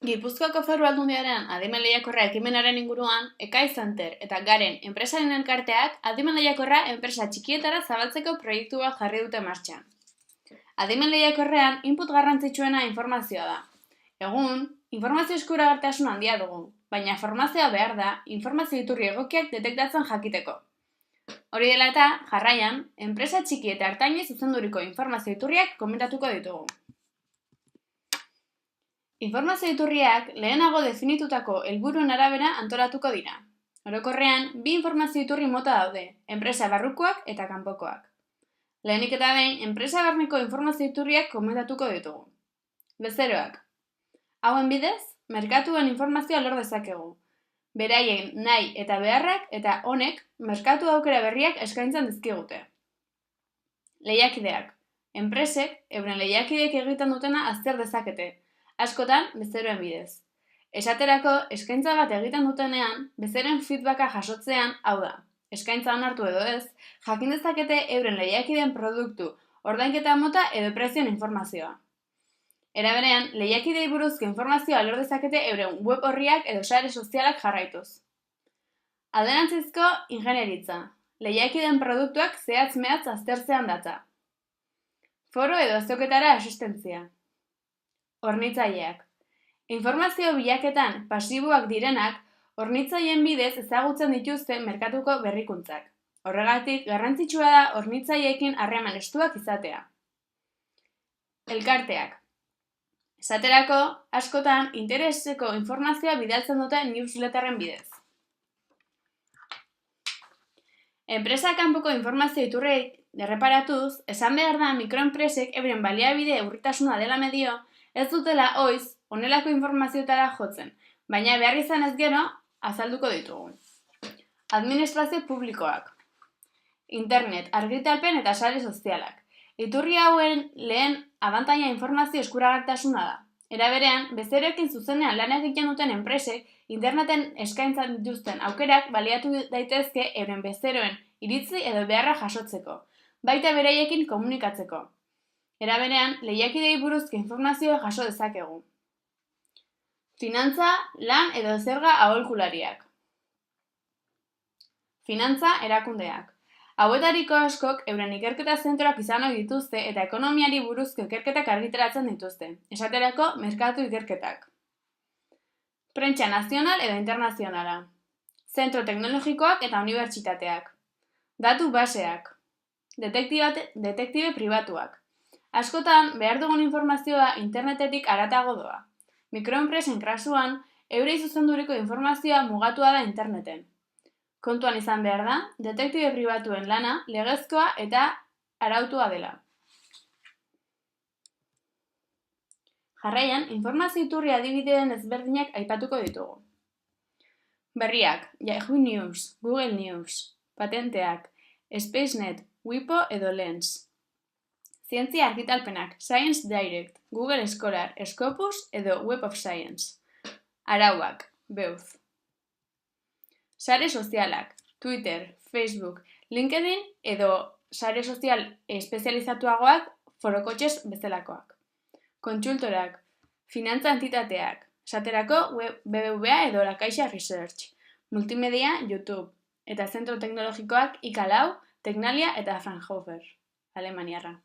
Gipuzkoako Foru Aldundiaren adimen lehiakorra ekimenaren inguruan, Ekai Center eta Garen enpresaren elkarteak adimen lehiakorra enpresa txikietara zabaltzeko proiektu bat jarri dute martxan. Adimen lehiakorrean input garrantzitsuena informazioa da. Egun, informazio eskuragartasun handia dugu, baina formazioa behar da informazio iturri egokiak detektatzen jakiteko. Hori dela eta, jarraian, enpresa txiki eta ertainei zuzenduriko informazio iturriak komentatuko ditugu. Informazio iturriak lehenago definitutako helburuen arabera antolatuko dira. Orokorrean, bi informazio iturri mota daude, enpresa barrukoak eta kanpokoak. Lehenik eta behin, enpresa barneko informazio iturriak komentatuko ditugu. Bezeroak. Hauen bidez, merkatuen informazioa lor dezakegu. Beraien nahi eta beharrak eta honek merkatu aukera berriak eskaintzen dizkigute. Lehiakideak. Enpresek, euren lehiakideek egiten dutena azter dezakete, askotan bezeroen bidez. Esaterako, eskaintza bat egiten dutenean, bezeroen feedbacka jasotzean, hau da, eskaintza onartu edo ez, jakin dezakete euren lehiakideen produktu, ordainketa mota edo prezioen informazioa. Era berean, lehiakidei buruzko informazioa lor dezakete euren web orriak edo sare sozialak jarraituz. Alderantzizko ingenieritza. Lehiakideen produktuak zehatz-mehatz aztertzean datza. Foro edo azoketara asistentzia. Hornitzaileak. Informazio bilaketan pasiboak direnak, hornitzaileen bidez ezagutzen dituzte merkatuko berrikuntzak. Horregatik, garrantzitsua da hornitzaileekin harreman estuak izatea. Elkarteak. Esaterako, askotan intereseko informazioa bidaltzen dute newsletterren bidez. Enpresa kanpoko informazio iturriei erreparatuz, esan behar da mikroenpresek euren baliabide urritasuna dela medio, ez dutela oiz honelako informazioetara jotzen, baina behar izan ez gero azalduko ditugu. Administrazio publikoak. Internet, argitalpen eta sare sozialak. Iturri hauen lehen abantaila informazio eskuragartasuna da. Era berean, bezeroekin zuzenean lan egiten duten enpresek interneten eskaintzan dituzten aukerak baliatu daitezke euren bezeroen iritzi edo beharra jasotzeko, baita beraiekin komunikatzeko. Era berean, lehiakidei buruzko informazioa jaso dezakegu. Finantza, lan edo zerga aholkulariak. Finantza erakundeak. Hauetariko askok euren ikerketa zentroak izan ohi dituzte eta ekonomiari buruzko ikerketak argitaratzen dituzte. Esaterako, merkatu ikerketak. Prentsa nazional edo internazionala. Zentro teknologikoak eta unibertsitateak. Datu baseak. Detektibe pribatuak. Askotan, behar dugun informazioa internetetik haratago doa. Mikroenpresen kasuan, eurei zuzenduriko informazioa mugatua da interneten. Kontuan izan behar da, detektibe pribatuen lana legezkoa eta arautua dela. Jarraian, informazio iturri adibideen ezberdinak aipatuko ditugu. Berriak, Yahoo News, Google News, patenteak, SpaceNet, Wipo edo Lens. Zientzia argitalpenak, Science Direct, Google Scholar, Scopus edo Web of Science. Arauak, Beuz. Sare sozialak, Twitter, Facebook, LinkedIn edo sare sozial espezializatuagoak forokotxez bezalakoak. Kontsultorak, finantza entitateak, esaterako BBVA edo La Caixa Research, multimedia, YouTube, eta zentro teknologikoak IKALAU, Tecnalia eta Fraunhofer, Alemaniarra.